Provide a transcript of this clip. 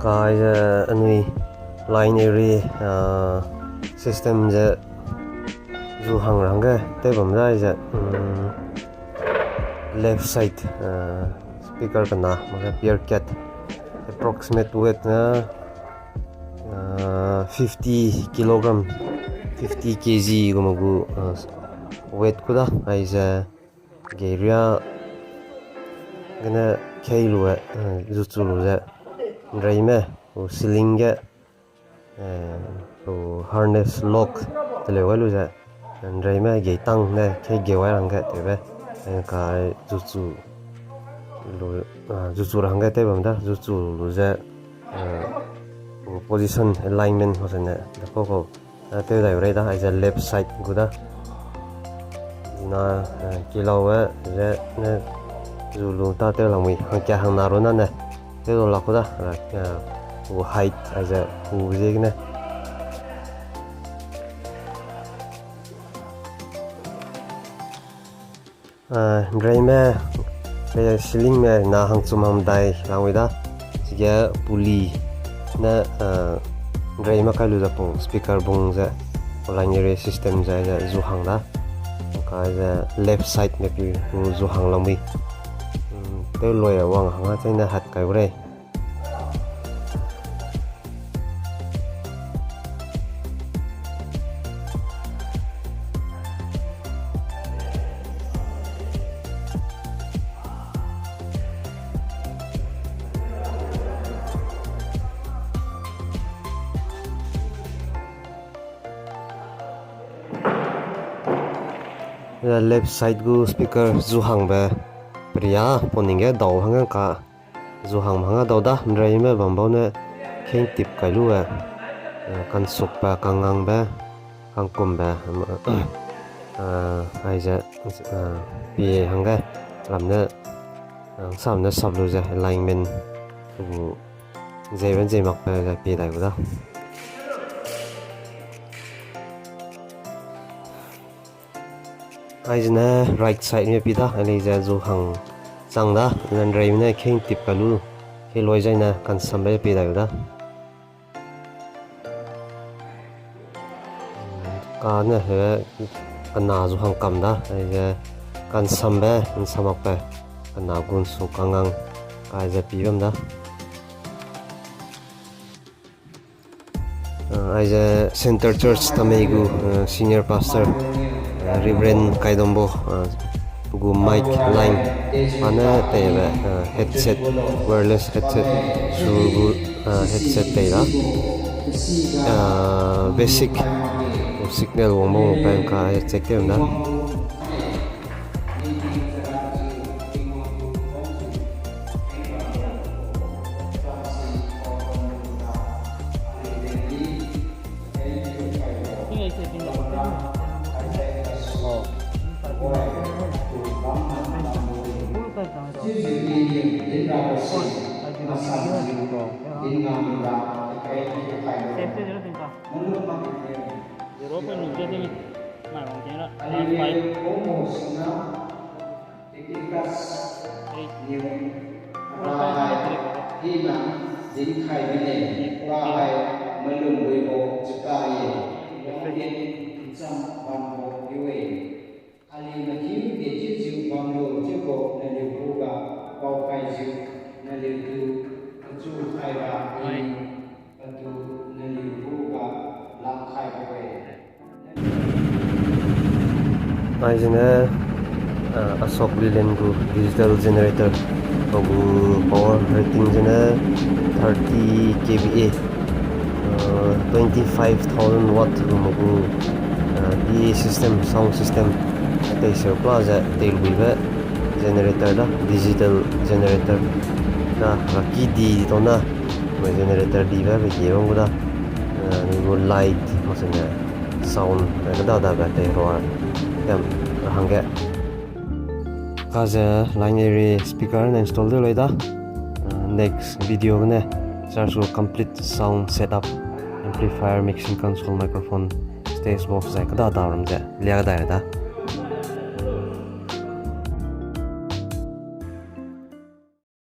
cái anh line area system giờ dù hàng răng cái tới bấm ra giờ left side speaker cái nào mà cái beer cat approximate weight na 50 kilogram 50 kg gumagu weight kuda aiza geria gana kailu jutulu za raime ceiling ga harness lock telewalu za raime ge tang na ke gewa ranga tebe ka jutsu jutsu ranga tebe mda jutsu za position alignment hosana ko te dai re da aiza left side guda na kilawa za na zulu ta te la mi hang kya hang naro na ne te lo la ko da height aiza je ne drai me le ceiling me na hang chum ham dai la wi da ge puli na drai ma kalu da po speaker bung za line system za zu hang da ka left side me pi zu hang lam wi te loya wang hanga chaina hat kai bre left side gu speaker zu hang ba priya poninge daw hanga ka zu hang hanga daw da drai me bambau ne khen tip kai lu kan suk pa kangang ba kang kum ba ai ja pi hanga lam ne sam ne sab lu ja alignment bu zeven zemak pa ja pi dai da aizna right side me pida ali ja zu hang changda nan rei ne khen tip kalu ke loi jaina kan sambe pida da ka ne he kana zu hang kam da ai kan sambe in samak pa kana gun su kangang ka ja pibam da ai ja center church Tamei gu senior pastor Reverend Kaidombo gu mic line ana tebe headset wireless headset su headset tela basic signal wong pa ka check them na aizna asok lilen gu digital generator power rating jana 30 kVA 25,000 watt gu PA system sound system te surplaza te luiva generator da digital generator na raki di to na generator di va ve ge bang da ni light masanya sound da ba te ro yam hangga kaza line area speaker install de loida next video ne charge complete sound setup amplifier mixing console microphone stage box za kada da ram ja lia da